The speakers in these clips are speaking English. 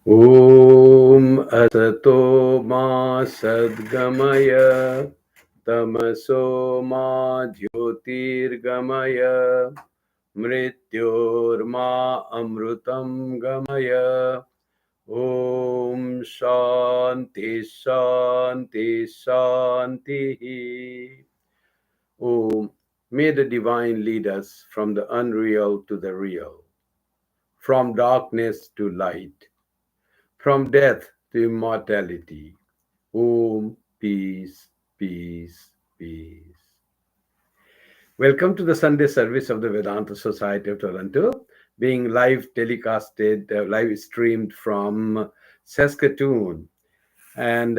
ॐ असतो मा सद्गमय तमसो मा ज्योतिर्गमय मृत्योर्मा अमृतं गमय ॐ शान्ति शान्ति शान्तिः. ॐ May the divine lead us from the unreal to the real, from darkness to light, from death to immortality. Om, peace, peace, peace. Welcome to the Sunday service of the Vedanta Society of Toronto, being live telecasted, live streamed from Saskatoon. And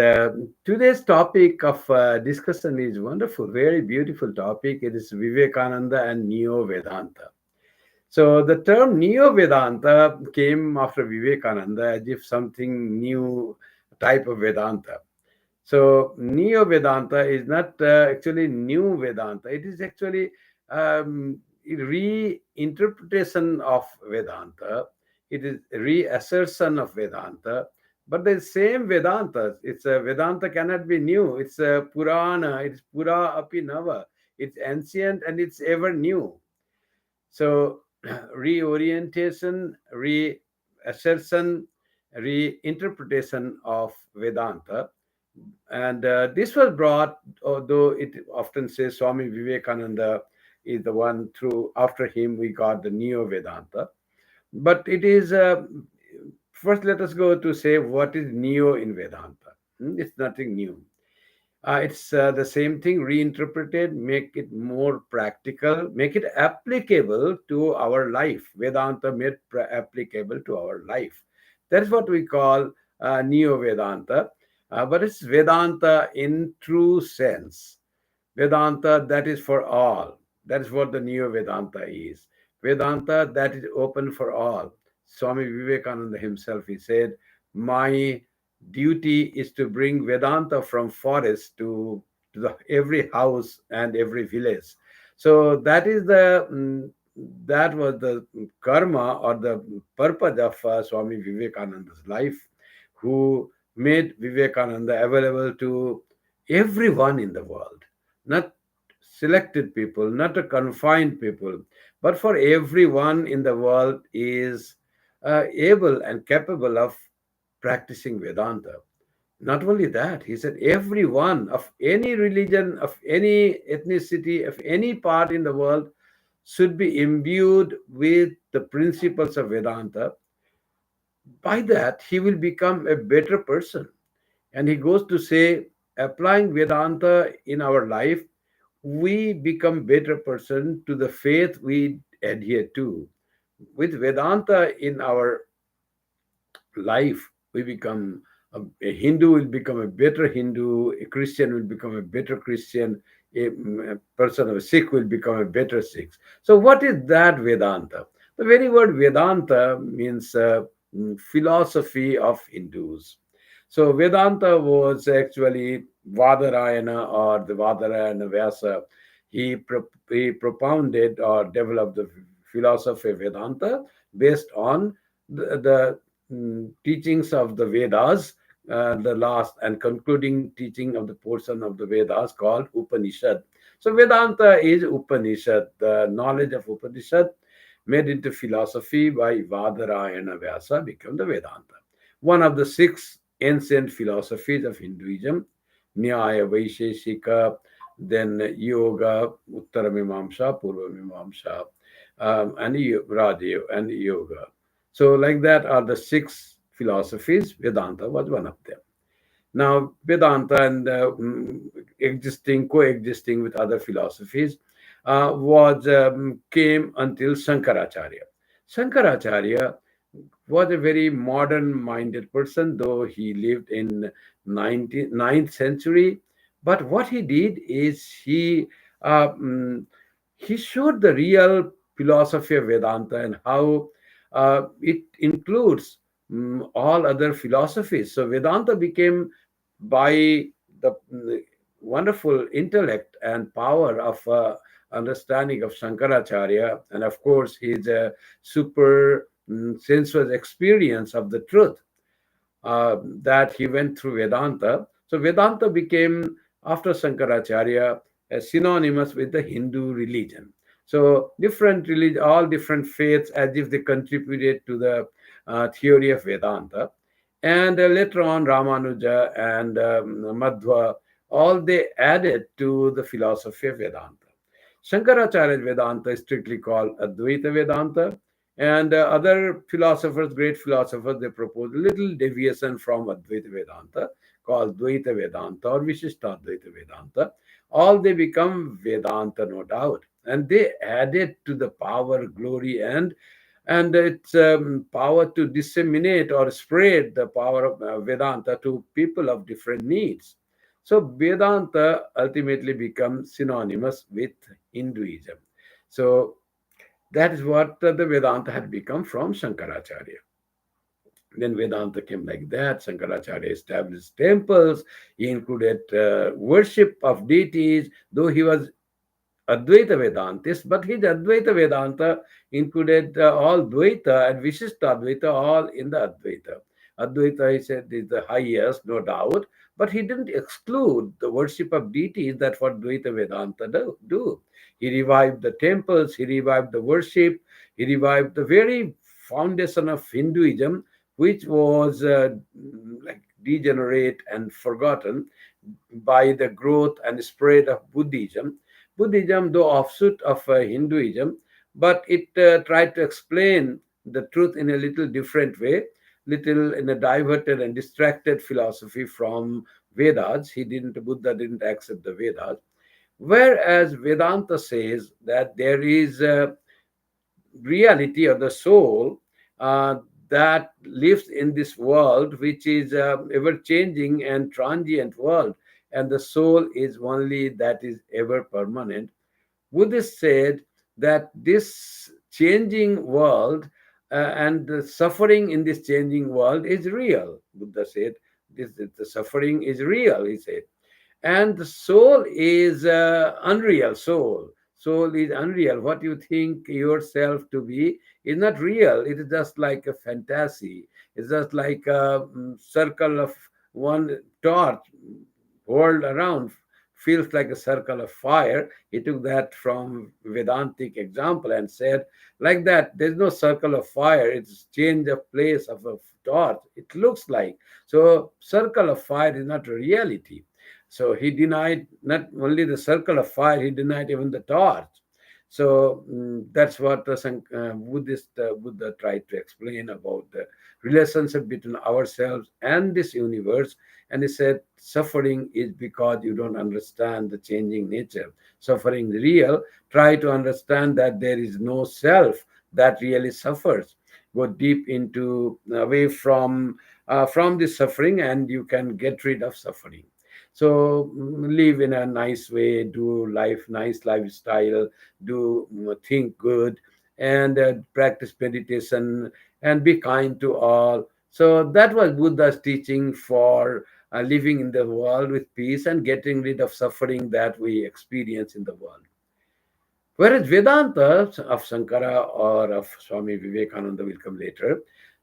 today's topic of discussion is wonderful, very beautiful topic. It is Vivekananda and Neo Vedanta. So the term Neo Vedanta came after Vivekananda as if something new type of Vedanta. So Neo Vedanta is not actually new Vedanta. It is actually reinterpretation of Vedanta. It is reassertion of Vedanta. But the same Vedanta, it's a Vedanta cannot be new. It's a Purana. It's Pura Api Nava. It's ancient and it's ever new. So reorientation, reassertion, reinterpretation of Vedanta. And this was brought, although it often says Swami Vivekananda is the one through, after him we got the Neo Vedanta. But it is, first let us go to say what is Neo in Vedanta. It's nothing new. It's the same thing reinterpreted, make it more practical, make it applicable to our life. Vedanta made applicable to our life. That's what we call Neo Vedanta. But it's Vedanta in true sense. Vedanta that is for all. That is what the Neo Vedanta is. Vedanta that is open for all. Swami Vivekananda himself, he said, my duty is to bring Vedanta from forest to every house and every village. So that is that was the karma or the purpose of Swami Vivekananda's life, who made Vivekananda available to everyone in the world, not selected people, not a confined people, but for everyone in the world is able and capable of practicing Vedanta. Not only that, he said everyone of any religion, of any ethnicity, of any part in the world should be imbued with the principles of Vedanta. By that, he will become a better person. And he goes to say, applying Vedanta in our life, we become better person to the faith we adhere to. With Vedanta in our life, we become a Hindu will become a better Hindu, a Christian will become a better Christian, a person of a Sikh will become a better Sikh. So, what is that Vedanta? The very word Vedanta means philosophy of Hindus. So, Vedanta was actually Vadarayana or the Vadarayana Vyasa. He propounded or developed the philosophy of Vedanta based on the teachings of the Vedas, the last and concluding teaching of the portion of the Vedas called Upanishad. So Vedanta is Upanishad, the knowledge of Upanishad made into philosophy by Vadarayana Vyasa become the Vedanta. One of the six ancient philosophies of Hinduism, Nyaya, Vaisheshika, then Yoga, Uttaramimamsa, Purvamimamsa, and Raja and Yoga. So, like that are the six philosophies. Vedanta was one of them. Now, Vedanta and coexisting with other philosophies, was came until Shankaracharya. Shankaracharya was a very modern-minded person, though he lived in 9th century. But what he did is he showed the real philosophy of Vedanta and how it includes all other philosophies. So Vedanta became, by the wonderful intellect and power of understanding of Shankaracharya, and of course his super sensuous experience of the truth. that he went through Vedanta. So Vedanta became, after Shankaracharya, synonymous with the Hindu religion. So different religion, all different faiths, as if they contributed to the theory of Vedanta. And later on, Ramanuja and Madhva, all they added to the philosophy of Vedanta. Shankaracharya's Vedanta is strictly called Advaita Vedanta, and other philosophers, great philosophers, they propose a little deviation from Advaita Vedanta called Dvaita Vedanta or Vishishtadvaita Vedanta. All they become Vedanta, no doubt. And they added to the power, glory, and its power to disseminate or spread the power of Vedanta to people of different needs. So Vedanta ultimately becomes synonymous with Hinduism. So that is what the Vedanta had become from Shankaracharya. Then Vedanta came like that. Shankaracharya established temples. He included worship of deities, though he was Advaita Vedantist, but his Advaita Vedanta included all Dvaita and Vishishta Advaita all in the Advaita. Advaita, he said, is the highest, no doubt, but he didn't exclude the worship of deities. That's what Dvaita Vedanta do. He revived the temples, he revived the worship, he revived the very foundation of Hinduism, which was like degenerate and forgotten by the growth and spread of Buddhism. Buddhism, though offshoot of Hinduism, but it tried to explain the truth in a little different way, little in a diverted and distracted philosophy from Vedas. Buddha didn't accept the Vedas. Whereas Vedanta says that there is a reality of the soul uh, that lives in this world, which is ever changing and transient world, and the soul is only that is ever permanent. Buddhists said that this changing world and the suffering in this changing world is real. Buddha said the suffering is real, he said, and the soul is unreal. Soul is unreal. What you think yourself to be is not real. It is just like a fantasy. It's just like a circle of one torch whirled around, feels like a circle of fire. He took that from Vedantic example and said, like that, there's no circle of fire. It's change of place of a torch. It looks like. So circle of fire is not a reality. So he denied not only the circle of fire, he denied even the torch. So that's what the Buddhist Buddha tried to explain about the relationship between ourselves and this universe. And he said, suffering is because you don't understand the changing nature. Suffering is real. Try to understand that there is no self that really suffers. Go deep into away from this suffering, and you can get rid of suffering. So live in a nice way, do life, nice lifestyle, do think good, and practice meditation, and be kind to all. So that was Buddha's teaching for living in the world with peace and getting rid of suffering that we experience in the world. Whereas Vedanta of Sankara or of Swami Vivekananda will come later,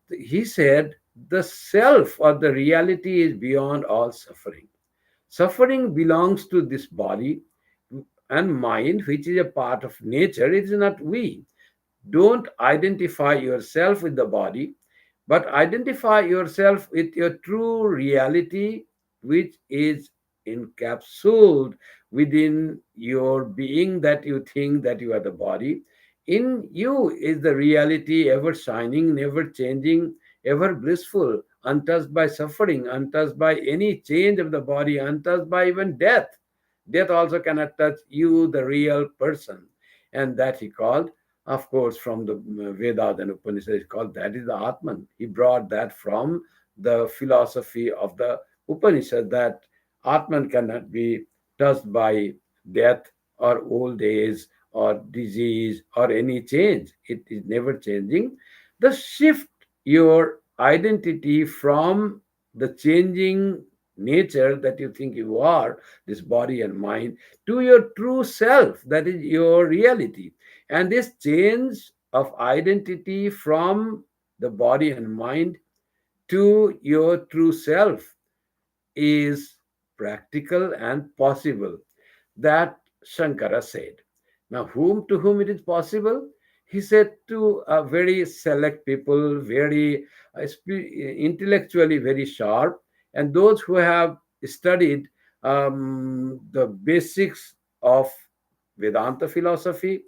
he said the self or the reality is beyond all suffering. Suffering belongs to this body and mind, which is a part of nature. It is not we. Don't identify yourself with the body, but identify yourself with your true reality, which is encapsulated within your being that you think that you are the body. In you is the reality ever shining, never changing, ever blissful, untouched by suffering, untouched by any change of the body, untouched by even death. Death also cannot touch you, the real person. And that he called, of course, from the Vedas and Upanishads, called that is the Atman. He brought that from the philosophy of the Upanishad, that Atman cannot be touched by death or old age or disease or any change. It is never changing. The shift your identity from the changing nature that you think you are, this body and mind, to your true self, that is your reality. And this change of identity from the body and mind to your true self is practical and possible. That Shankara said. Now, to whom it is possible? He said to very select people, very intellectually very sharp, and those who have studied the basics of Vedanta philosophy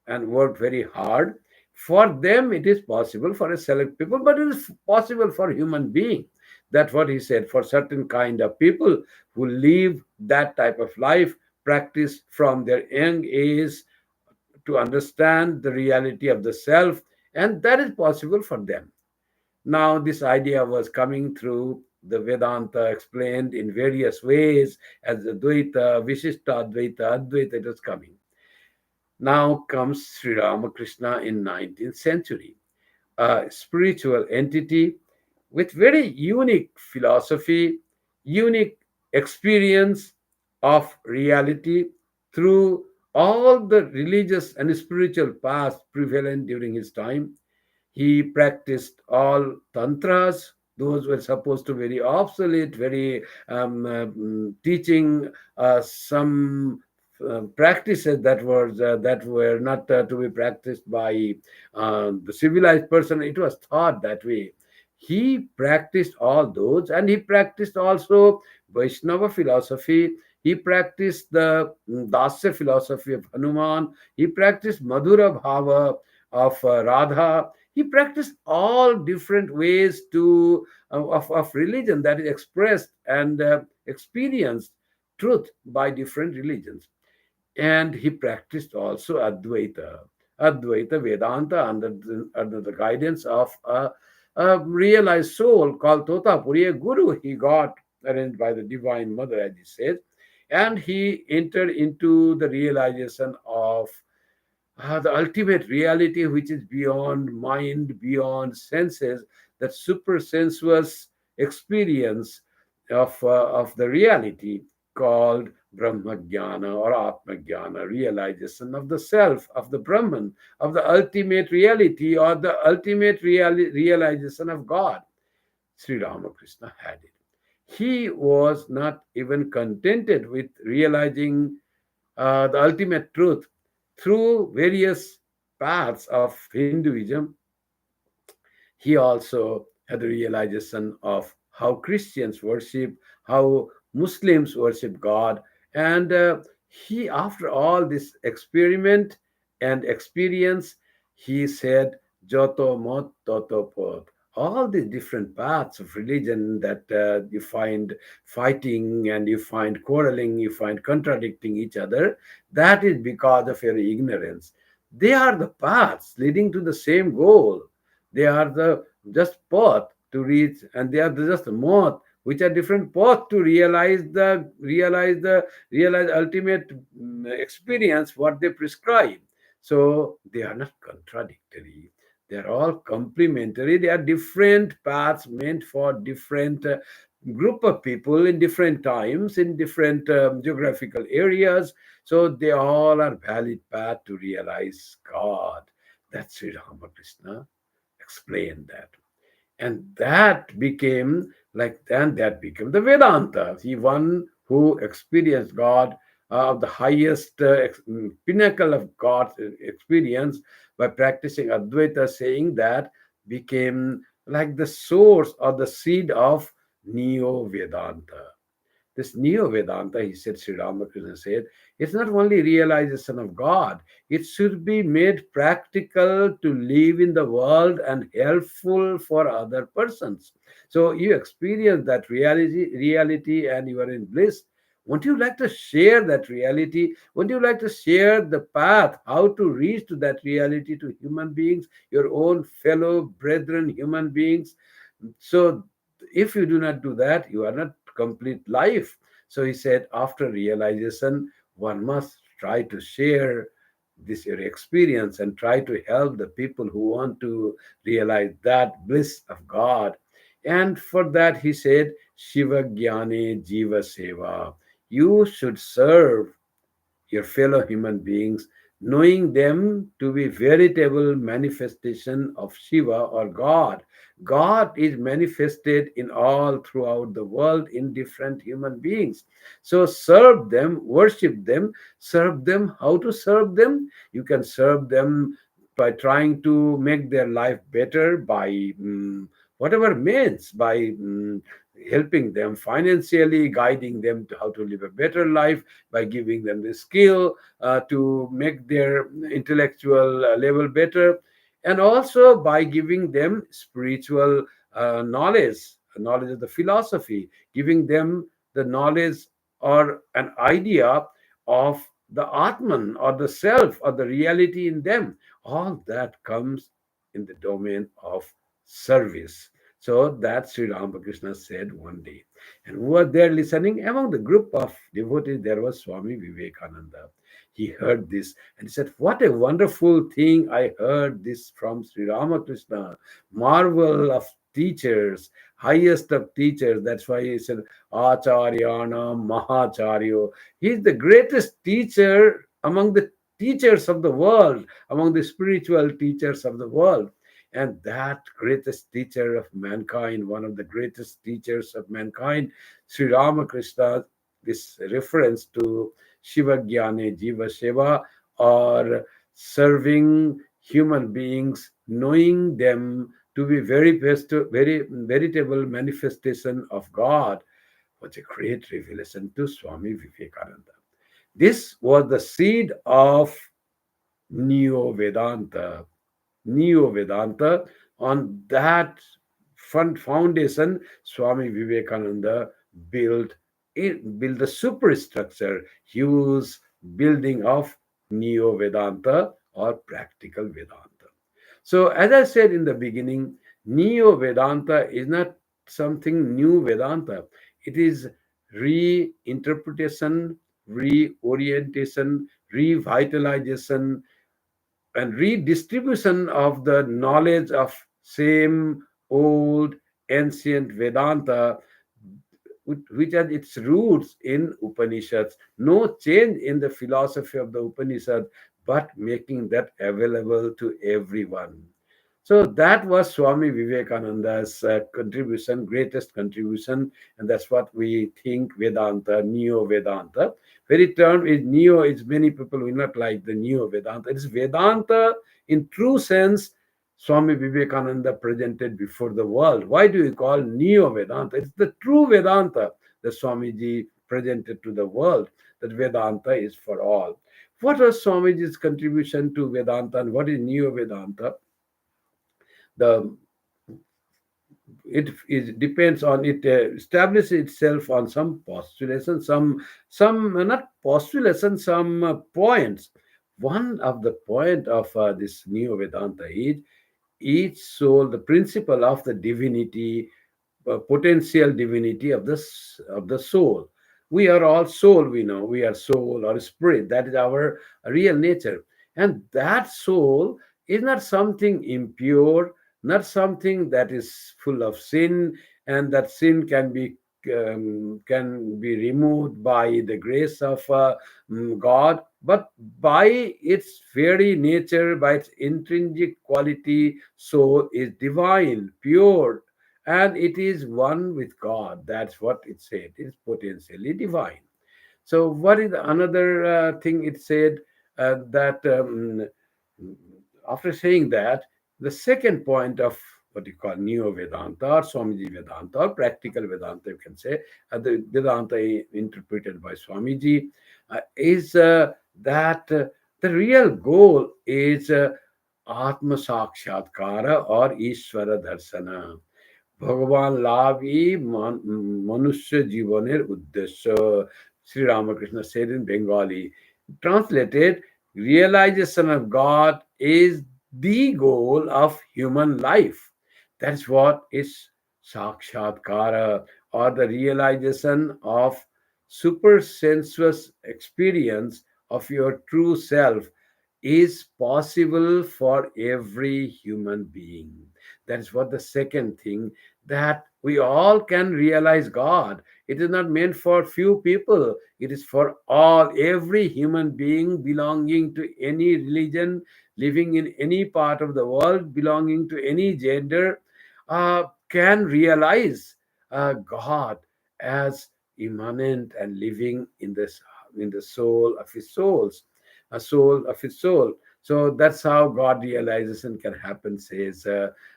and worked very hard. For them, it is possible for a select people, but it is possible for human being. That's what he said. For certain kind of people who live that type of life, practice from their young age to understand the reality of the self, and that is possible for them. Now, this idea was coming through the Vedanta explained in various ways as Advaita, Vishishta Advaita, Advaita, it was coming. Now comes Sri Ramakrishna in 19th century, a spiritual entity with very unique philosophy, unique experience of reality through all the religious and spiritual paths prevalent during his time. He practiced all tantras. Those were supposed to be very obsolete, very teaching some practices that were not to be practiced by the civilized person. It was thought that way. He practiced all those, and he practiced also Vaishnava philosophy. He practiced the Dasya philosophy of Hanuman. He practiced Madhura Bhava of Radha. He practiced all different ways of religion that is expressed and experienced truth by different religions. And he practiced also Advaita Vedanta under the guidance of a realized soul called Totapuri, a guru he got arranged by the Divine Mother, as he says. And he entered into the realization of the ultimate reality, which is beyond mind, beyond senses, that supersensuous experience of the reality called Brahmajnana or Atmajnana, realization of the self, of the Brahman, of the ultimate reality or the ultimate realization of God. Sri Ramakrishna had it. He was not even contented with realizing the ultimate truth through various paths of Hinduism. He also had the realization of how Christians worship, how Muslims worship God. And he, after all this experiment and experience, he said, Joto mot toto pot. All these different paths of religion that you find fighting and you find quarreling, you find contradicting each other, that is because of your ignorance. They are the paths leading to the same goal. They are the just path to reach, and they are just moth, which are different path to realize ultimate experience what they prescribe. So they are not contradictory. They are all complementary. They are different paths meant for different group of people in different times, in different geographical areas. So they all are valid path to realize God. That's Sri Ramakrishna explained that. And that became the Vedanta. He one who experienced God of the highest pinnacle of God's experience by practicing Advaita, saying that became like the source or the seed of Neo Vedanta. This Neo Vedanta, he said, Sri Ramakrishna said, it's not only realization of God, it should be made practical to live in the world and helpful for other persons. So you experience that reality and you are in bliss. Won't you like to share that reality? Won't you like to share the path, how to reach to that reality to human beings, your own fellow brethren, human beings? So if you do not do that, you are not complete life. So he said, after realization, one must try to share this your experience and try to help the people who want to realize that bliss of God. And for that, he said, Shiva Jnane Jiva Seva. You should serve your fellow human beings knowing them to be veritable manifestation of Shiva or God. God is manifested in all throughout the world in different human beings. So serve them, worship them, serve them. How to serve them? You can serve them by trying to make their life better by whatever means, by helping them financially, guiding them to how to live a better life, by giving them the skill to make their intellectual level better, and also by giving them spiritual knowledge of the philosophy, giving them the knowledge or an idea of the Atman or the self or the reality in them. All that comes in the domain of service. So that Sri Ramakrishna said one day. And who was there listening? Among the group of devotees, there was Swami Vivekananda. He heard this and he said, "What a wonderful thing I heard this from Sri Ramakrishna, marvel of teachers, highest of teachers." That's why he said, Acharyana Mahacharyo. He is the greatest teacher among the teachers of the world, among the spiritual teachers of the world. And that greatest teacher of mankind, one of the greatest teachers of mankind, Sri Ramakrishna, this reference to Shiva Jnane Jiva Seva, or serving human beings, knowing them to be very veritable manifestation of God, was a great revelation to Swami Vivekananda. This was the seed of Neo Vedanta. Neo Vedanta. On that foundation, Swami Vivekananda built built the superstructure, huge building of Neo Vedanta or practical Vedanta. So, as I said in the beginning, Neo Vedanta is not something new Vedanta. It is reinterpretation, reorientation, revitalization, and redistribution of the knowledge of same old ancient Vedanta, which has its roots in Upanishads. No change in the philosophy of the Upanishad, but making that available to everyone. So that was Swami Vivekananda's contribution, greatest contribution, and that's what we think Vedanta, Neo Vedanta. Very term is Neo, is many people will not like the Neo Vedanta. It is Vedanta in true sense. Swami Vivekananda presented before the world. Why do we call Neo Vedanta? It's the true Vedanta that Swamiji presented to the world. That Vedanta is for all. What was Swamiji's contribution to Vedanta and what is Neo Vedanta? The it depends on it establishes itself on some postulation, some not postulation, some points. One of the point of this Neo Vedanta is each soul, the principle of the divinity, potential divinity of of the soul. We are all soul. We know we are soul or spirit. That is our real nature, and that soul is not something impure, not something that is full of sin, and that sin can be removed by the grace of God, but by its very nature, by its intrinsic quality, soul is divine, pure, and it is one with God. That's what it said. It's potentially divine. So, what is another thing it said that after saying that, the second point of what you call Neo Vedanta or Swamiji Vedanta or practical Vedanta, you can say, the Vedanta interpreted by Swamiji, is that the real goal is Atma Sakshatkara or Ishvara Darsana. ভগবান লাভই মনুষ্য জীবনের উদ্দেশ্য. Sri Ramakrishna said in Bengali. Translated, realization of God is the goal of human life. That's what is sakshatkara, or the realization of super sensuous experience of your true self is possible for every human being. That is what the second thing, that we all can realize God. It is not meant for few people. It is for all, every human being belonging to any religion, living in any part of the world, belonging to any gender, can realize God as immanent and living in the soul of his souls, a soul of his soul. So that's how God realization can happen, says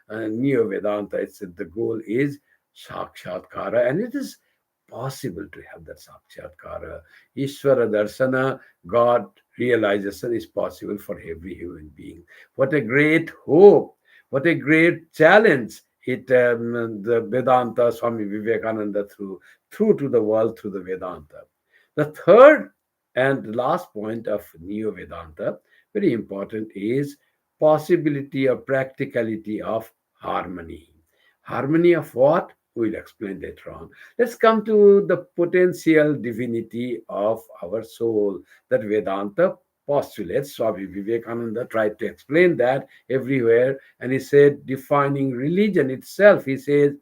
Neo Vedanta. It's the goal is Sakshatkara, and it is possible to have that Sakshatkara. Ishvara Darsana, God realization is possible for every human being. What a great hope! What a great challenge! The Vedanta, Swami Vivekananda through to the world through the Vedanta. The third and last point of Neo Vedanta, very important, is possibility or practicality of harmony. Harmony of what? We'll explain later on. Let's come to the potential divinity of our soul that Vedanta postulates. Swami Vivekananda tried to explain that everywhere, and he said, defining religion itself, he says,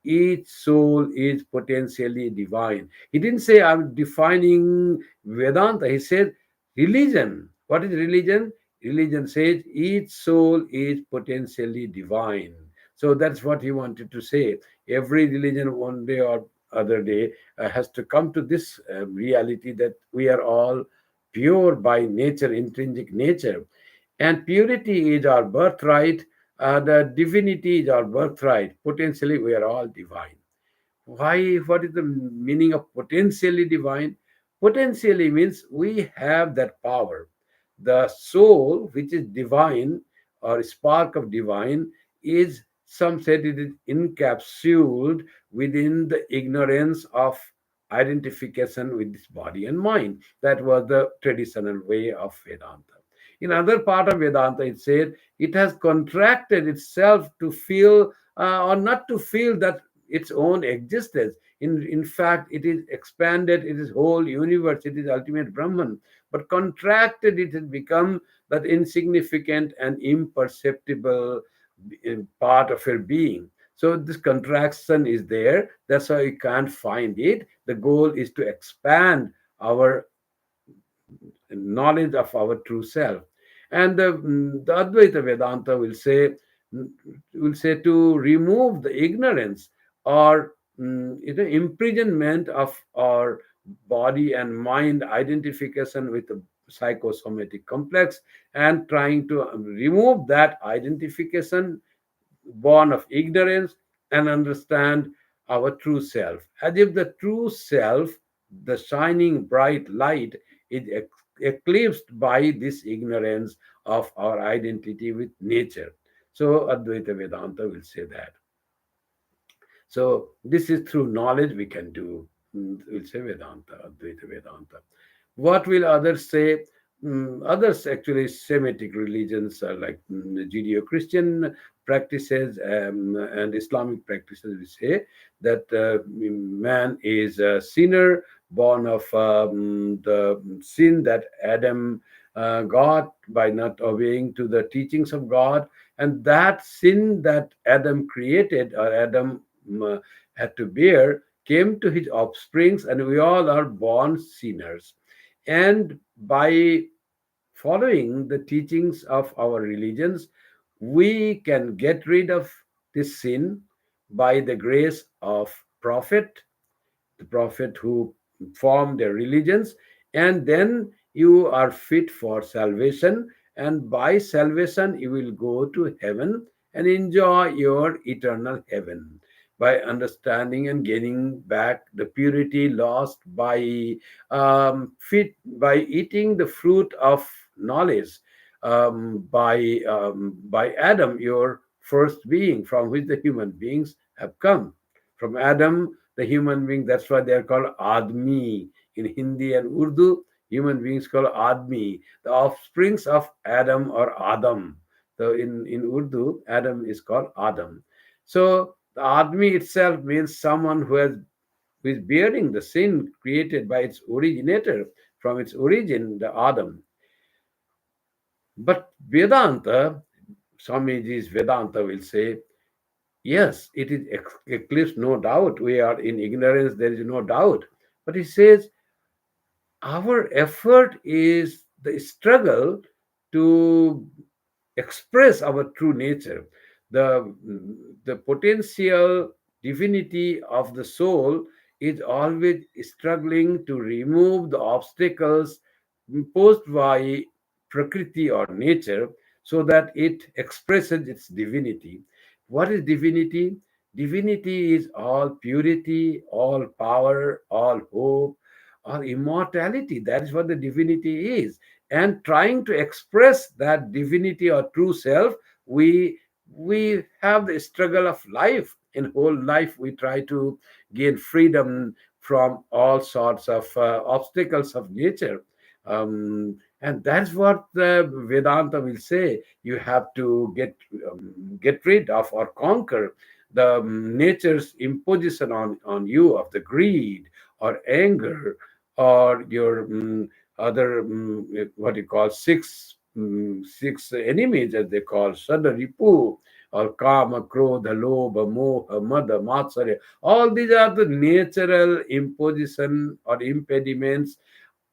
each soul is potentially divine. He didn't say, I'm defining Vedanta. He said, religion. What is religion? Religion says each soul is potentially divine. So that's what he wanted to say. Every religion, one day or other day, has to come to this reality that we are all pure by nature, intrinsic nature. And purity is our birthright, the divinity is our birthright. Potentially, we are all divine. Why? What is the meaning of potentially divine? Potentially means we have that power. The soul, which is divine or spark of divine, is, some said, it is encapsulated within the ignorance of identification with this body and mind. That was the traditional way of Vedanta. In other part of Vedanta, it said it has contracted itself to feel or not to feel that its own existence. In fact, it is expanded, it is whole universe, it is ultimate Brahman. But contracted, it has become that insignificant and imperceptible part of your being. So this contraction is there. That's why you can't find it. The goal is to expand our knowledge of our true self. And the Advaita Vedanta will say to remove the ignorance or imprisonment of our body and mind identification with the psychosomatic complex, and trying to remove that identification born of ignorance and understand our true self. As if the true self, the shining bright light, is eclipsed by this ignorance of our identity with nature. So Advaita Vedanta will say that. So this is through knowledge we can do. We'll say Vedanta, Advaita Vedanta. What will others say? Others, actually, Semitic religions are like Judeo-Christian practices and Islamic practices. We say that man is a sinner born of the sin that Adam got by not obeying to the teachings of God, and that sin that Adam created or Adam had to bear came to his offsprings, and we all are born sinners. And by following the teachings of our religions, we can get rid of this sin by the grace of prophet, the prophet who formed their religions, and then you are fit for salvation, and by salvation you will go to heaven and enjoy your eternal heaven by understanding and gaining back the purity lost by by eating the fruit of knowledge, by Adam, your first being from which the human beings have come. From Adam, the human being, that's why they are called Admi. In Hindi and Urdu, human beings called Admi, the offsprings of Adam or Adam. So in Urdu, Adam is called Adam. So the Admi itself means someone who is bearing the sin created by its originator from its origin, the Adam. But Vedanta, Swamiji's Vedanta will say, yes, it is eclipse, no doubt. We are in ignorance, there is no doubt. But he says, our effort is the struggle to express our true nature, the the potential divinity of the soul is always struggling to remove the obstacles imposed by prakriti or nature so that it expresses its divinity. What is divinity? Divinity is all purity, all power, all hope, all immortality. That is what the divinity is. And trying to express that divinity or true self, we have the struggle of life. In whole life we try to gain freedom from all sorts of obstacles of nature. And that's what the Vedanta will say. You have to get rid of or conquer the nature's imposition on you of the greed or anger or your other what you call six enemies, as they call sadaripu, or kama, krodha, lobha, moha, mada, matsarya. All these are the natural imposition or impediments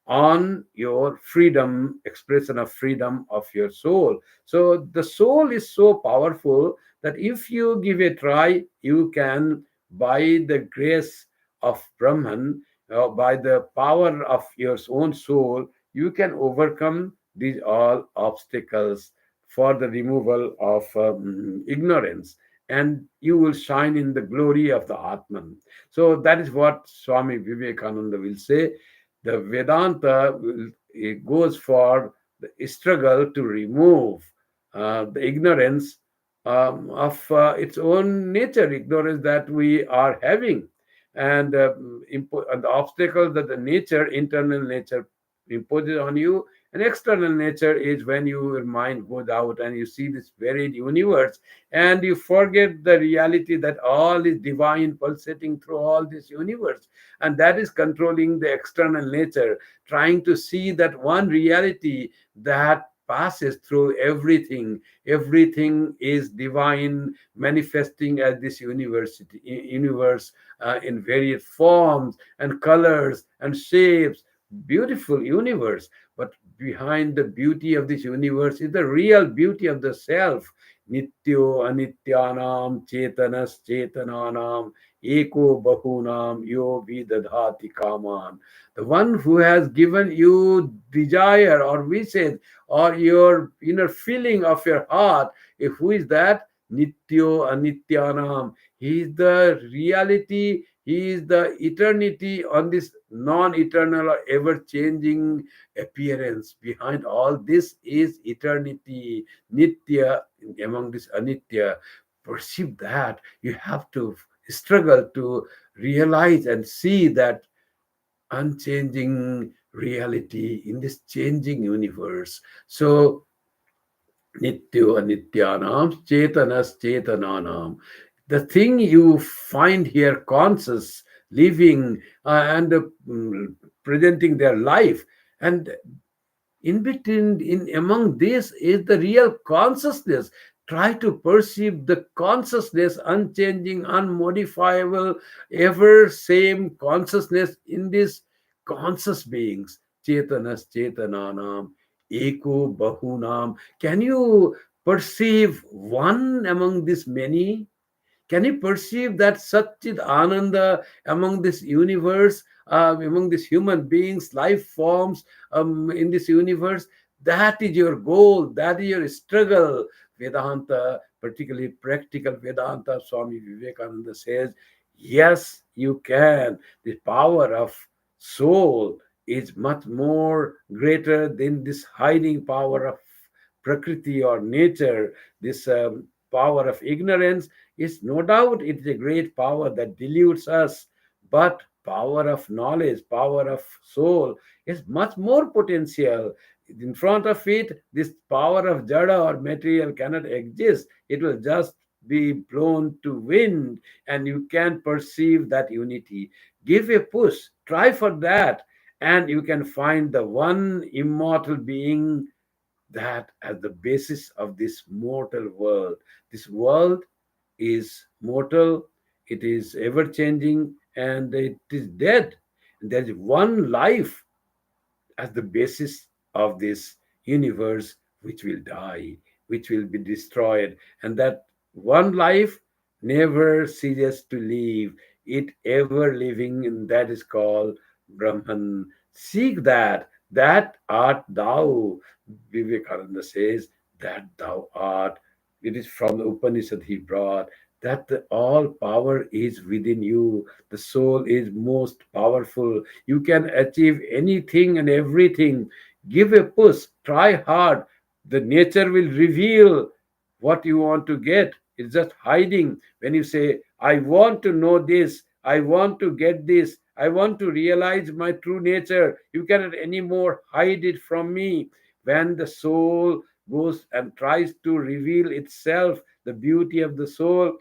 on your freedom, expression of freedom of your soul. So the soul is so powerful that if you give a try, you can, by the grace of Brahman, by the power of your own soul, you can overcome these all obstacles for the removal of ignorance, and you will shine in the glory of the Atman. So that is what Swami Vivekananda will say. The Vedanta it goes for the struggle to remove the ignorance of its own nature, ignorance that we are having, and the obstacles that the nature, internal nature, imposes on you. And external nature is when your mind goes out and you see this varied universe, and you forget the reality that all is divine pulsating through all this universe, and that is controlling the external nature, trying to see that one reality that passes through everything. Everything is divine, manifesting as this universe in various forms and colors and shapes. Beautiful universe. But behind the beauty of this universe is the real beauty of the self. Nityo anityanam chetanas chetananam eko bahunam yo vidadhati kaman. The one who has given you desire or wishes or your inner feeling of your heart, who is that? Nityo anityanam. He is the reality, he is the eternity on this non-eternal or ever-changing appearance. Behind all this is eternity, nitya, among this anitya. Perceive that. You have to struggle to realize and see that unchanging reality in this changing universe. So nityo anityanam chetanas chetananam. The thing you find here, conscious, living, and presenting their life, and in between, in among this is the real consciousness. Try to perceive the consciousness, unchanging, unmodifiable, ever same consciousness in these conscious beings. Chetanas chetananam eko bahunam. Can you perceive one among these many? Can you perceive that Satchit Ananda among this universe, among these human beings, life forms in this universe? That is your goal, that is your struggle. Vedanta, particularly practical Vedanta, Swami Vivekananda says, yes, you can. The power of soul is much more greater than this hiding power of Prakriti or nature, this power of ignorance is no doubt it is a great power that deludes us, but power of knowledge, power of soul is much more potential. In front of it, this power of jada or material cannot exist. It will just be blown to wind, and you can perceive that unity. Give a push, try for that, and you can find the one immortal being that as the basis of this mortal world. This world is mortal, it is ever changing, and it is dead. There is one life as the basis of this universe which will die, which will be destroyed, and that one life never ceases to live, it ever living, and that is called Brahman. Seek that, that art thou. Vivekananda says that thou art. It is from the Upanishad he brought that the all power is within you. The soul is most powerful. You can achieve anything and everything. Give a push, try hard. The nature will reveal what you want to get. It's just hiding. When you say, I want to know this, I want to get this, I want to realize my true nature, you cannot anymore hide it from me. When the soul goes and tries to reveal itself, the beauty of the soul,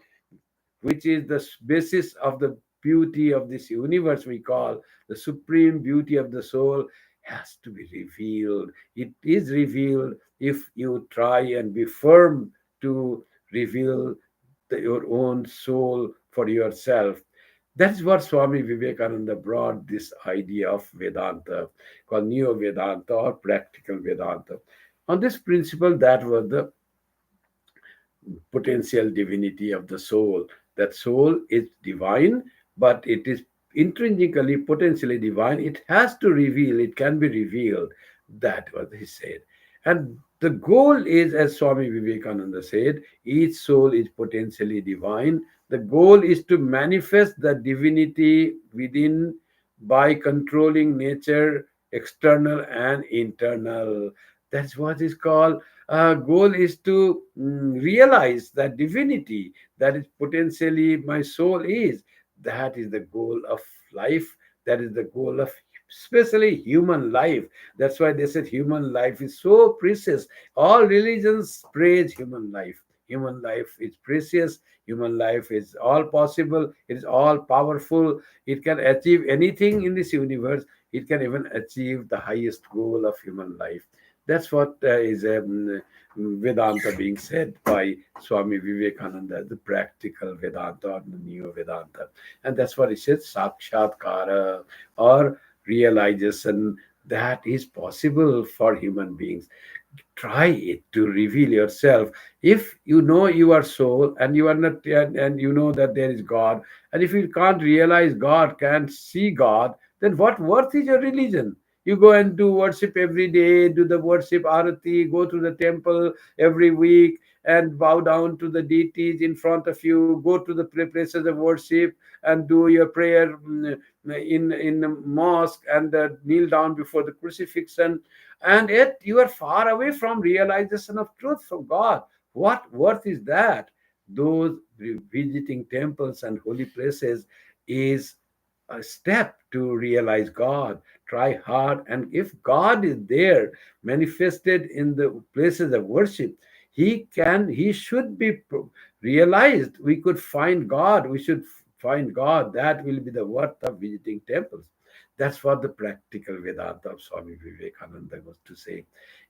which is the basis of the beauty of this universe we call the supreme beauty of the soul, has to be revealed. It is revealed if you try and be firm to reveal your own soul for yourself. That's what Swami Vivekananda brought this idea of Vedanta, called Neo Vedanta or practical Vedanta. On this principle, that was the potential divinity of the soul. That soul is divine, but it is intrinsically, potentially divine. It has to reveal, it can be revealed. That was he said. And the goal is, as Swami Vivekananda said, each soul is potentially divine. The goal is to manifest the divinity within by controlling nature, external and internal. That's what is called goal is to realize that divinity that is potentially my soul is. That is the goal of life. That is the goal of especially human life. That's why they said human life is so precious. All religions praise human life. Human life is precious. Human life is all possible. It is all powerful. It can achieve anything in this universe. It can even achieve the highest goal of human life. That's what is Vedanta being said by Swami Vivekananda, the practical Vedanta or the Neo Vedanta. And that's what he says, Sakshatkara or realization that is possible for human beings. Try it to reveal yourself. If you know you are soul and you are not, and you know that there is God, and if you can't realize God, can't see God, then what worth is your religion? You go and do worship every day, do the worship arati, go to the temple every week and bow down to the deities in front of you, go to the places of worship and do your prayer in the mosque and kneel down before the crucifixion, and yet you are far away from realization of truth from God. What worth is that? Those visiting temples and holy places is a step to realize God. Try hard, and if God is there, manifested in the places of worship, he should be realized. We could find God. We should find God. That will be the worth of visiting temples. That's what the practical Vedanta of Swami Vivekananda was to say.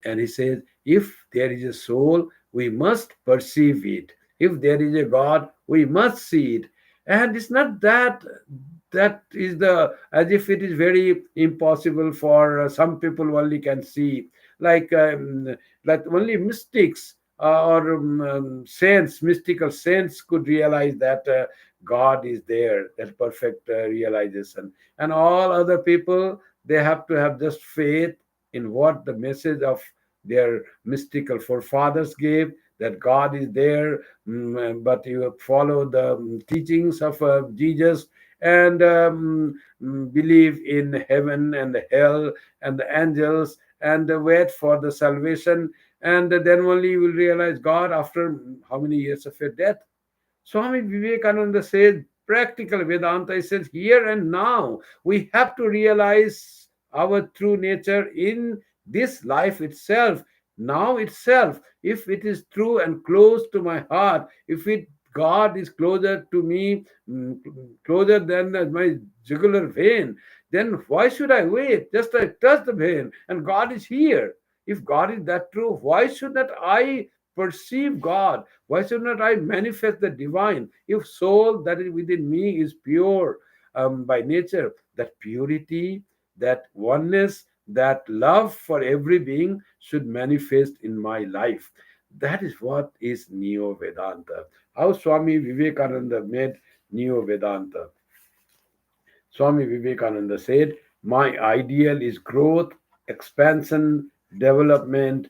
And he says, if there is a soul, we must perceive it. If there is a God, we must see it. And it's not that that is the as if it is very impossible for some people only can see, like like only mystics or saints, mystical saints could realize that God is there, that perfect realization. And all other people, they have to have just faith in what the message of their mystical forefathers gave, that God is there. But you follow the teachings of Jesus and believe in heaven and hell and the angels and wait for the salvation, and then only you will realize God after how many years of your death. Swami Vivekananda says, practical Vedanta, he says, here and now, we have to realize our true nature in this life itself, now itself. If it is true and close to my heart, if it God is closer to me, closer than my jugular vein, then why should I wait? Just I touch the vein and God is here. If God is that true, why should not I perceive God? Why should not I manifest the divine? If soul that is within me is pure by nature, that purity, that oneness, that love for every being should manifest in my life. That is what is Neo Vedanta. How Swami Vivekananda made Neo Vedanta. Swami Vivekananda said, my ideal is growth, expansion, development,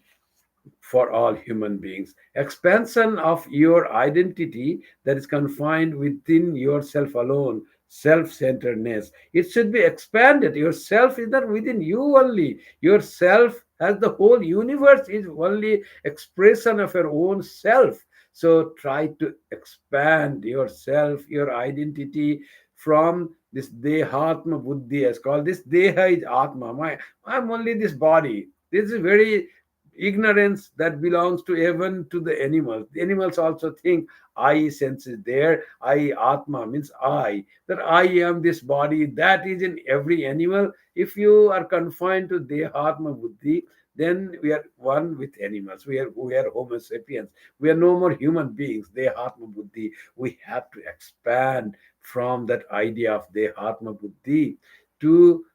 for all human beings. Expansion of your identity that is confined within yourself alone, self centeredness. It should be expanded. Yourself is not within you only. Yourself, as the whole universe, is only expression of your own self. So try to expand yourself, your identity from this dehatma buddhi, as called. This deha is atma. I'm only this body. This is very ignorance that belongs to even to the animals. The animals also think I sense is there. I atma means I. That I am this body. That is in every animal. If you are confined to dehatma buddhi, then we are one with animals. We are Homo sapiens. We are no more human beings. Dehatma buddhi. We have to expand from that idea of dehatma buddhi to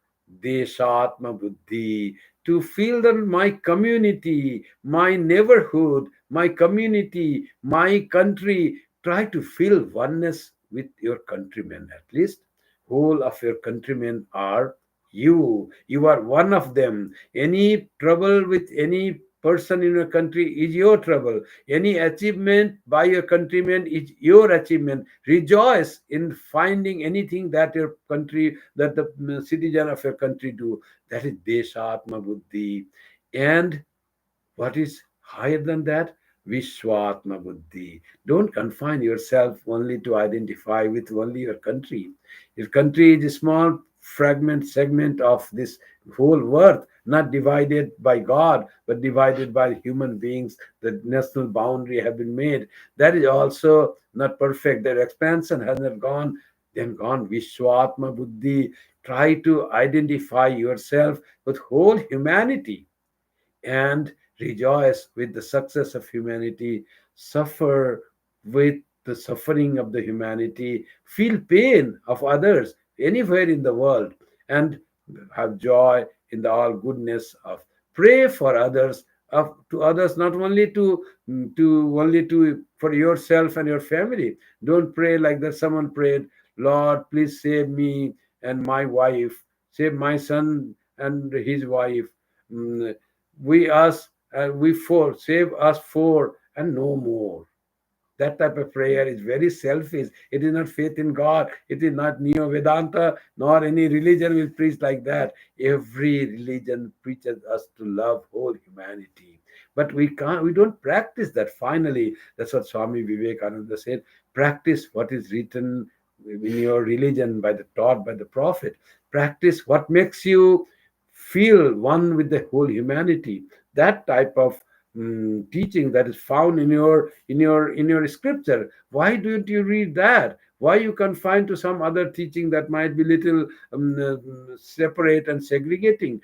deshatma buddhi, to feel that my community, my neighborhood, my community, my country, try to feel oneness with your countrymen at least. Whole of your countrymen are you. You are one of them. Any trouble with any person in your country is your trouble. Any achievement by your countrymen is your achievement. Rejoice in finding anything that your country, that the citizen of your country do. That is Deshatma Buddhi. And what is higher than that? Vishwatma Buddhi. Don't confine yourself only to identify with only your country. Your country is a small fragment, segment of this whole earth, not divided by God, but divided by human beings. The national boundary have been made. That is also not perfect. Their expansion has not gone. Then gone Vishwatma Buddhi. Try to identify yourself with whole humanity and rejoice with the success of humanity, suffer with the suffering of the humanity, feel pain of others anywhere in the world, and have joy in the all goodness of pray for others, of to others, not only to for yourself and your family. Don't pray like that someone prayed, Lord, please save me and my wife, save my son and his wife. Mm, we us and we four, save us four and no more. That type of prayer is very selfish. It is not faith in God. It is not Neo Vedanta, nor any religion will preach like that. Every religion preaches us to love whole humanity. But we don't practice that finally. That's what Swami Vivekananda said. Practice what is written in your religion by the taught by the prophet. Practice what makes you feel one with the whole humanity. That type of teaching that is found in your scripture. Why don't you read that? Why you confine to some other teaching that might be little separate and segregating,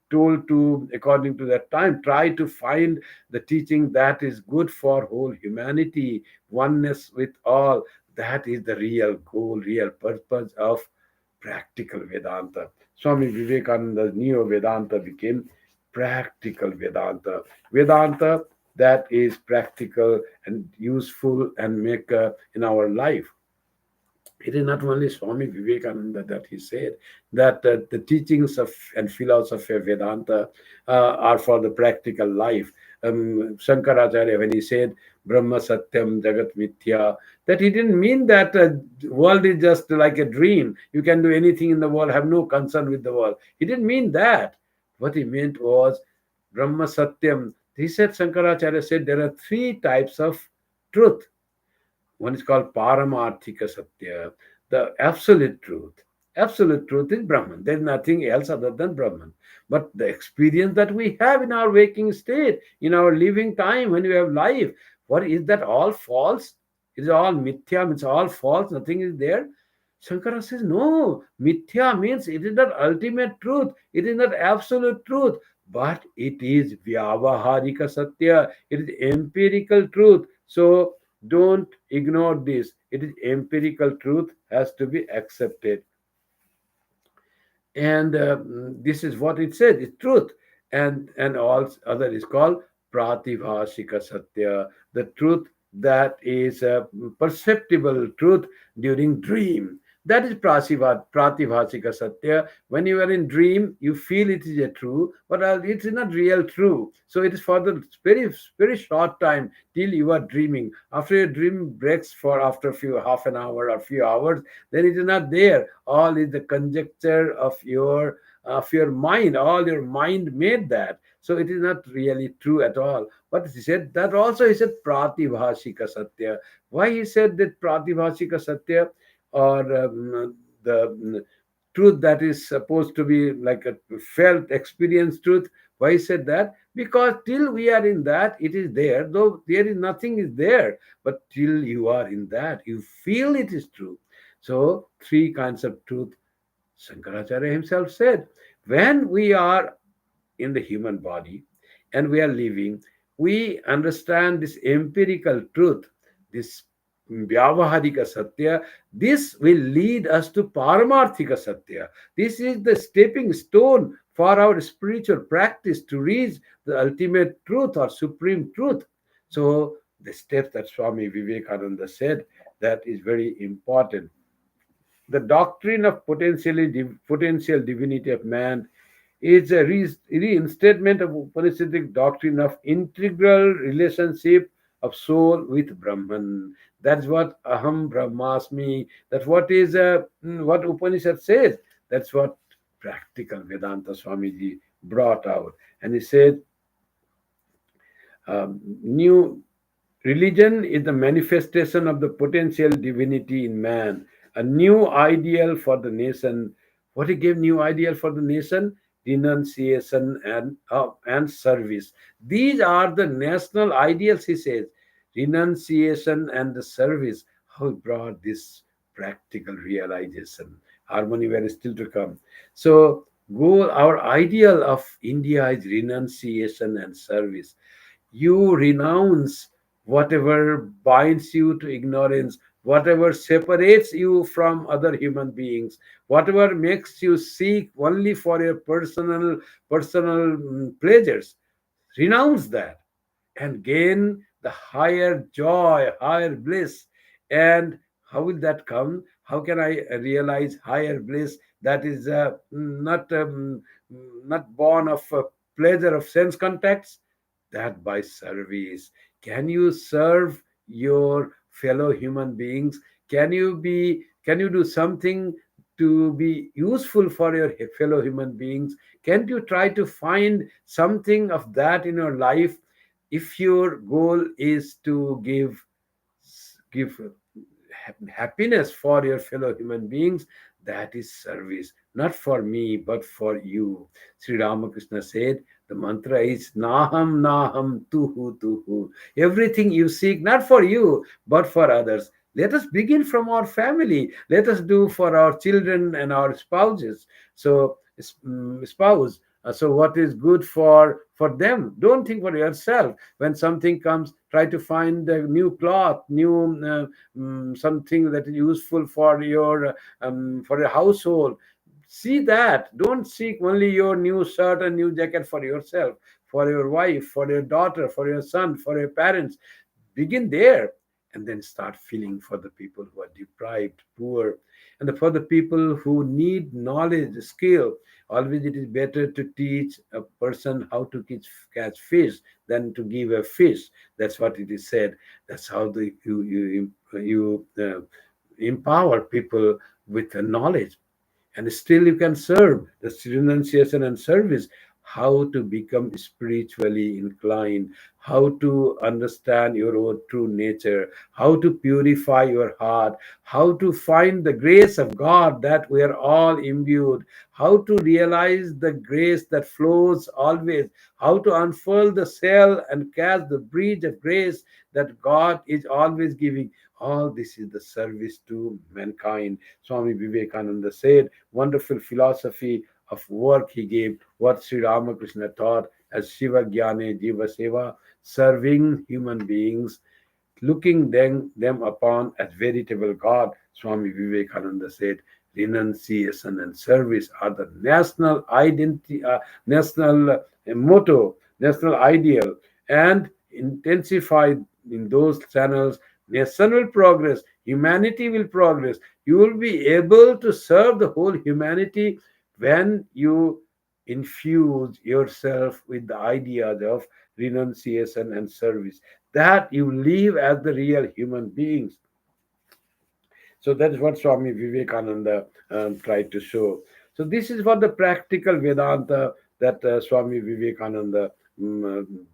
told to according to that time? Try to find the teaching that is good for whole humanity, oneness with all. That is the real goal, real purpose of practical Vedanta. Swami Vivekananda's Neo Vedanta became practical Vedanta. Vedanta that is practical and useful and make in our life. It is not only Swami Vivekananda that he said that the teachings of and philosophy of Vedanta are for the practical life. Shankaracharya, when he said Brahma Satyam Jagat Mithya, that he didn't mean that world is just like a dream. You can do anything in the world, have no concern with the world. He didn't mean that. What he meant was Brahma Satyam. He said, Shankaracharya said there are three types of truth. One is called Paramarthika Satya, the absolute truth. Absolute truth is Brahman. There is nothing else other than Brahman. But the experience that we have in our waking state, in our living time, when we have life, what is that all false? Is all mithya, means all false, nothing is there? Shankara says, no, mithya means it is not ultimate truth, it is not absolute truth. but it is vyavaharika satya. It is empirical truth. So don't ignore this. It is empirical truth, has to be accepted. And this is what it says, it's truth. And all other is called pratibhashika satya, the truth that is perceptible truth during dream. That is pratibhashika satya. When you are in dream, you feel it is a true, but it is not real true. So it is for the very short time till you are dreaming. After your dream breaks for after few half an hour or few hours, then it is not there. All is the conjecture of your mind. All your mind made that. So it is not really true at all. But he said that also, he said pratibhashika satya. Why he said that pratibhashika satya, or the truth that is supposed to be like a felt experience truth? Why he said that? Because till we are in that, it is there, though there is nothing is there. But till you are in that, you feel it is true. So, three kinds of truth, Shankaracharya himself said. When we are in the human body and we are living, we understand this empirical truth, this Vyavaharika Satya. This will lead us to Paramarthika Satya. This is the stepping stone for our spiritual practice to reach the ultimate truth or supreme truth. So, the steps that Swami Vivekananda said, that is very important. The doctrine of potential divinity of man is a reinstatement of Upanishadic doctrine of integral relationship of soul with Brahman. That's what Aham Brahmasmi. That's what is what Upanishad says. That's what practical Vedanta Swamiji brought out. And he said, new religion is the manifestation of the potential divinity in man, a new ideal for the nation. What he gave new ideal for the nation? Renunciation and service. These are the national ideals, he says. Renunciation and the service. How he brought this practical realization. Harmony were still to come. So, our ideal of India is renunciation and service. You renounce whatever binds you to ignorance, whatever separates you from other human beings, whatever makes you seek only for your personal pleasures. Renounce that and gain the higher joy, higher bliss. And how will that come? How can I realize higher bliss that is not born of pleasure of sense contacts? That by service. Can you serve your fellow human beings? Can you do something to be useful for your fellow human beings? Can't you try to find something of that in your life? If your goal is to give happiness for your fellow human beings, that is service, not for me but for you. Sri Ramakrishna said the mantra is Naham Naham Tuhu Tuhu. Everything you seek, not for you but for others. Let us begin from our family. Let us do for our children and our spouses. So, spouse. So, what is good for them? Don't think for yourself. When something comes, try to find a new cloth, new something that is useful for your household. See that. Don't seek only your new shirt and new jacket for yourself, for your wife, for your daughter, for your son, for your parents. Begin there, and then start feeling for the people who are deprived, poor, and for the people who need knowledge, skill. Always it is better to teach a person how to catch fish than to give a fish. That's what it is said. That's how you empower people with the knowledge, and still you can serve. The renunciation and service, how to become spiritually inclined, how to understand your own true nature, how to purify your heart, how to find the grace of God that we are all imbued, how to realize the grace that flows always, how to unfurl the sail and catch the breeze of grace that God is always giving. All this is the service to mankind. Swami Vivekananda said, wonderful philosophy of work he gave, what Sri Ramakrishna taught as Shiva Jnane Jiva Seva, serving human beings, looking them upon as veritable God. Swami Vivekananda said, renunciation and service are the national identity, national motto, national ideal, and intensified in those channels, nation will progress, humanity will progress. You will be able to serve the whole humanity when you infuse yourself with the ideas of renunciation and service, that you live as the real human beings. So that is what Swami Vivekananda tried to show. So this is what the practical Vedanta that Swami Vivekananda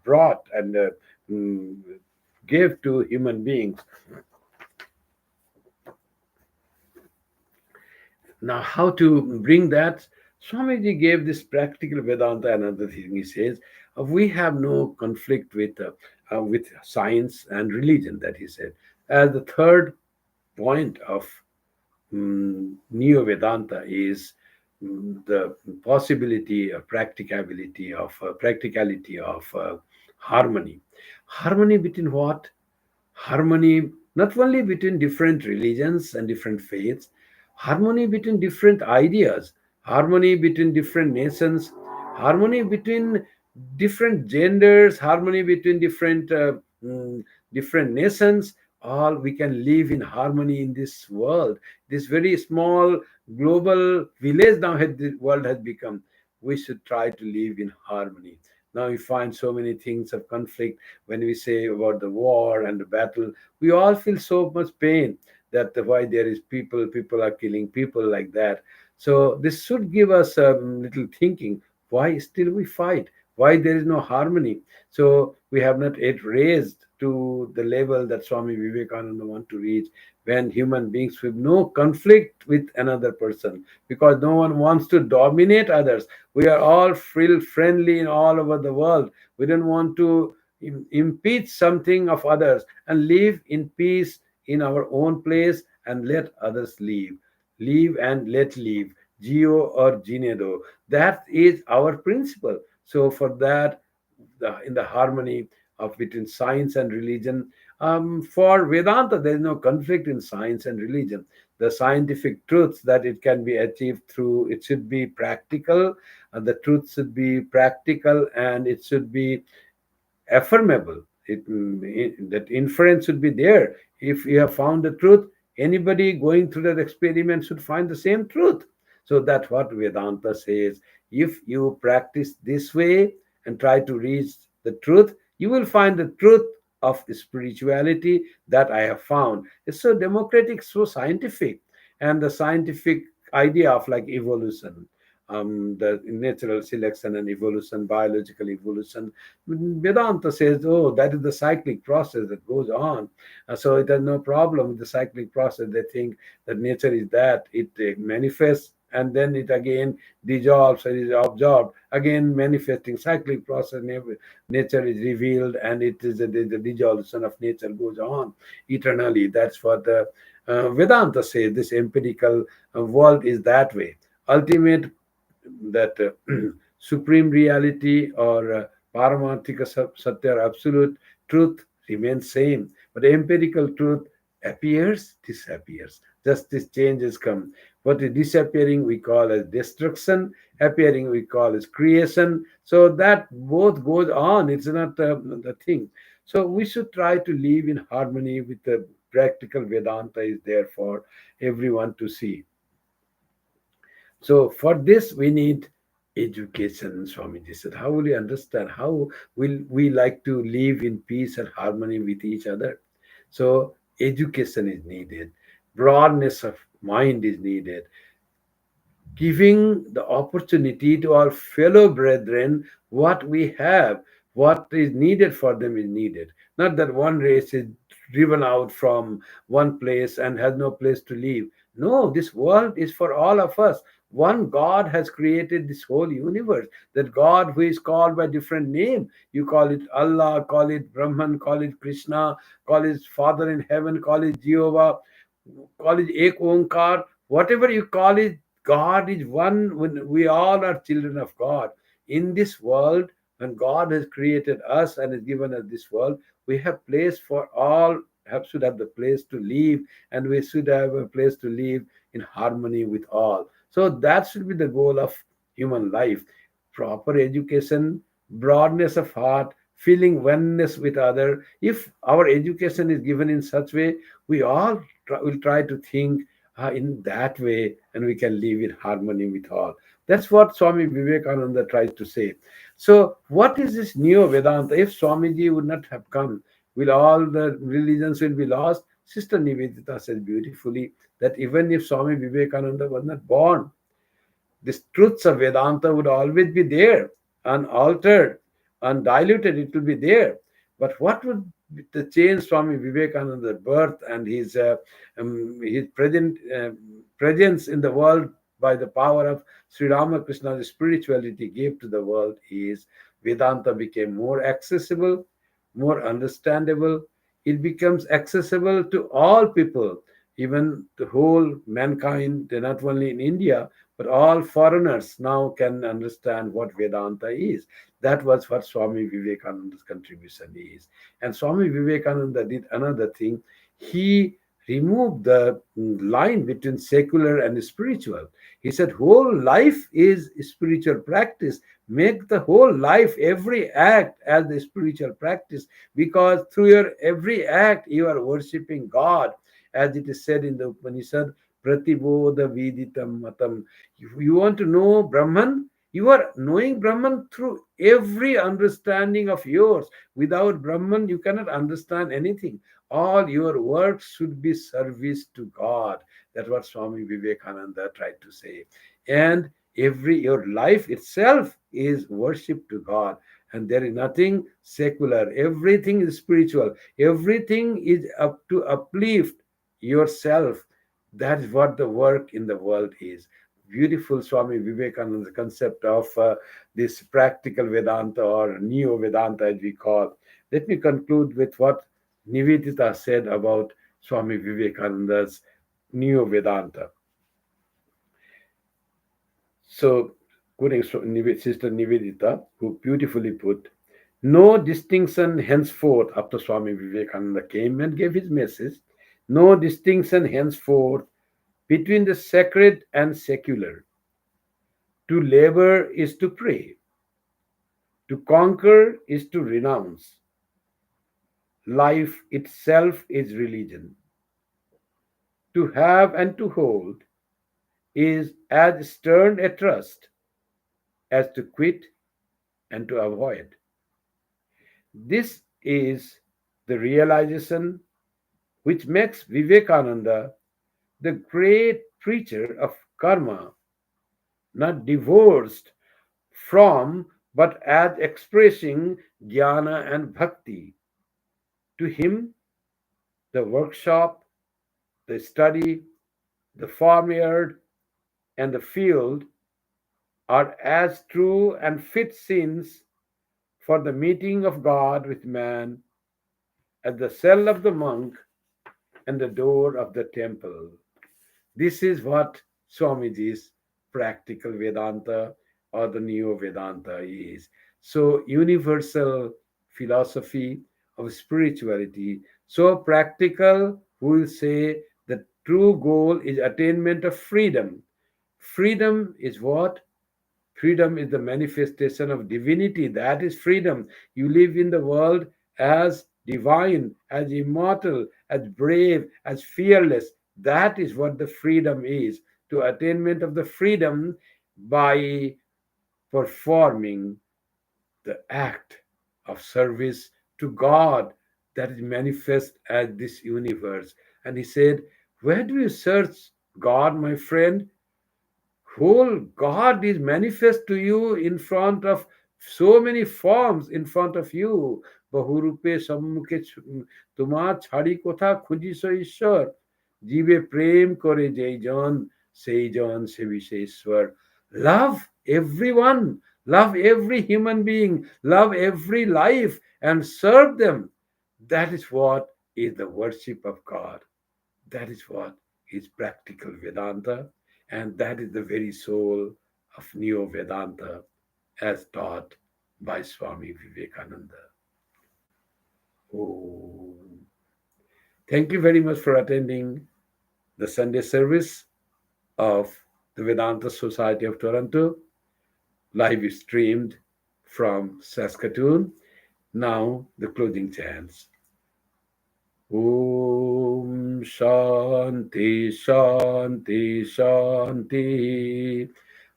brought and mm, gave to human beings. Now, how to bring that? Swamiji gave this practical Vedanta. Another thing he says, we have no conflict with science and religion. That he said as the third point of Neo Vedanta is the possibility, practicality of harmony. Harmony between what? Harmony not only between different religions and different faiths, harmony between different ideas, harmony between different nations, harmony between different genders, harmony between different nations. All we can live in harmony in this world. This very small global village now the world has become. We should try to live in harmony. Now we find so many things of conflict when we say about the war and the battle. We all feel so much pain that why there is people are killing people like that. So this should give us a little thinking. Why still we fight? Why there is no harmony? So we have not yet raised to the level that Swami Vivekananda want to reach, when human beings with no conflict with another person, because no one wants to dominate others. We are all feel friendly in all over the world. We don't want to impede something of others, and live in peace in our own place and let others live. Live and let live. Geo or Ginedo. That is our principle. So for that, in the harmony of between science and religion, for Vedanta, there is no conflict in science and religion. The scientific truths that it can be achieved through, it should be practical, and the truth should be practical, and it should be affirmable. That inference should be there. If you have found the truth, anybody going through that experiment should find the same truth. So that's what Vedanta says. If you practice this way and try to reach the truth, you will find the truth of spirituality that I have found. It's so democratic, so scientific, and the scientific idea of like evolution, the natural selection and evolution, biological evolution. Vedanta says, oh, that is the cyclic process that goes on. So it has no problem with the cyclic process. They think that nature is that, it manifests and then it again dissolves and is absorbed, again manifesting cyclic process. Nature is revealed and it is the dissolution of nature goes on eternally. That's what the Vedanta says. This empirical world is that way. Ultimate, that supreme reality or paramarthika satya or absolute truth remains same, but empirical truth appears, disappears. Just these changes come. What is disappearing we call as destruction, appearing we call as creation. So that both goes on. It's not the thing. So we should try to live in harmony with the practical Vedanta is there for everyone to see. So for this, we need education. Swamiji said, how will you understand? How will we like to live in peace and harmony with each other? So education is needed. Broadness of mind is needed. Giving the opportunity to our fellow brethren what we have, what is needed for them is needed. Not that one race is driven out from one place and has no place to live. No, this world is for all of us. One God has created this whole universe. That God who is called by different name. You call it Allah, call it Brahman, call it Krishna, call it Father in heaven, call it Jehovah, call it Ek Onkar, whatever you call it, God is one. When we all are children of God in this world, when God has created us and has given us this world, we have place for all. Should have the place to live, and we should have a place to live in harmony with all. So that should be the goal of human life. Proper education, broadness of heart, feeling oneness with other. If our education is given in such way, we all will try to think in that way, and we can live in harmony with all. That's what Swami Vivekananda tries to say. So, what is this Neo Vedanta? If Swamiji would not have come, will all the religions will be lost? Sister Nivedita says beautifully that even if Swami Vivekananda was not born, these truths of Vedanta would always be there, unaltered, undiluted, it will be there. But what would the change Swami Vivekananda's birth and his presence in the world by the power of Sri Ramakrishna's spirituality gave to the world is Vedanta became more accessible, more understandable. It becomes accessible to all people, even the whole mankind, not only in India, but all foreigners now can understand what Vedanta is. That was what Swami Vivekananda's contribution is. And Swami Vivekananda did another thing. He removed the line between secular and spiritual. He said, whole life is spiritual practice. Make the whole life, every act as the spiritual practice, because through your every act, you are worshipping God. As it is said in the Upanishad, Pratibodha Viditam Matam. If you want to know Brahman, you are knowing Brahman through every understanding of yours. Without Brahman, you cannot understand anything. All your works should be service to God. That's what Swami Vivekananda tried to say. And every your life itself is worship to God. And there is nothing secular. Everything is spiritual. Everything is up to uplift yourself. That is what the work in the world is. Beautiful Swami Vivekananda's concept of this practical Vedanta or Neo Vedanta, as we call. Let me conclude with what Nivedita said about Swami Vivekananda's Neo Vedanta. So, quoting Sister Nivedita, who beautifully put, no distinction henceforth, after Swami Vivekananda came and gave his message, no distinction henceforth between the sacred and secular. To labor is to pray, to conquer is to renounce. Life itself is religion. To have and to hold is as stern a trust as to quit and to avoid. This is the realization which makes Vivekananda the great preacher of karma, not divorced from, but as expressing jnana and bhakti. To him, the workshop, the study, the farmyard, and the field are as true and fit scenes for the meeting of God with man as the cell of the monk and the door of the temple. This is what Swamiji's practical Vedanta or the Neo Vedanta is. So, universal philosophy of spirituality, so practical, we will say the true goal is attainment of freedom. Freedom is what? Freedom is the manifestation of divinity. That is freedom. You live in the world as divine, as immortal, as brave, as fearless. That is what the freedom is. To attainment of the freedom by performing the act of service to God that is manifest as this universe. And he said, where do you search God, my friend? Whole God is manifest to you in front of so many forms in front of you. Bahurupe sammukhe তোমার ছাড়ি কোথা খুঁজিস ঈশ্বর জীবে প্রেম করে যেই জন সেই জন সে Bisheshwar. Love everyone, love every human being, love every life and serve them. That is what is the worship of God. That is what is practical Vedanta. And that is the very soul of Neo Vedanta as taught by Swami Vivekananda. Oh, thank you very much for attending the Sunday service of the Vedanta Society of Toronto, live streamed from Saskatoon. Now, the closing chants. Om Shanti Shanti Shanti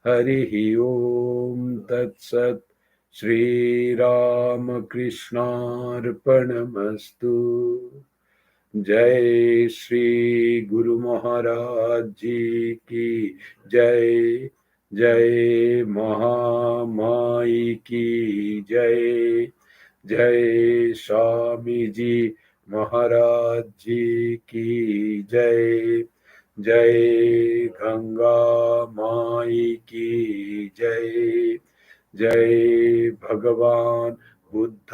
Hari Om Tat Sat Shri Ramakrishna Arpanamastu. जय श्री गुरु महाराज जी की जय, जय महामाई की जय, जय स्वामी जी महाराज जी की जय, जय गंगा माई की जय, जय भगवान बुद्ध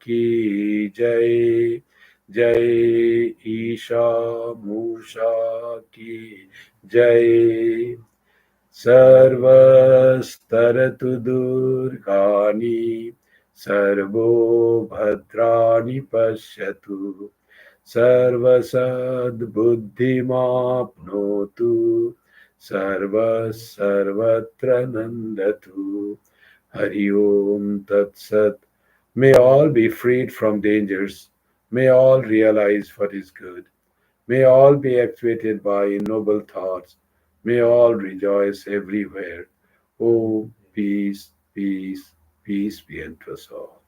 की जय, जय ईशा मूषा की जय, सर्वस्तरतु दुर्गानि सर्वो भद्राणि पश्यतु, सर्वसद्बुद्धिमाप्नोतु, सर्वत्र नन्दतु. Hari Om Tat Sat. May all be freed from dangers. May all realize what is good. May all be actuated by noble thoughts. May all rejoice everywhere. Oh, peace, peace, peace be unto us all.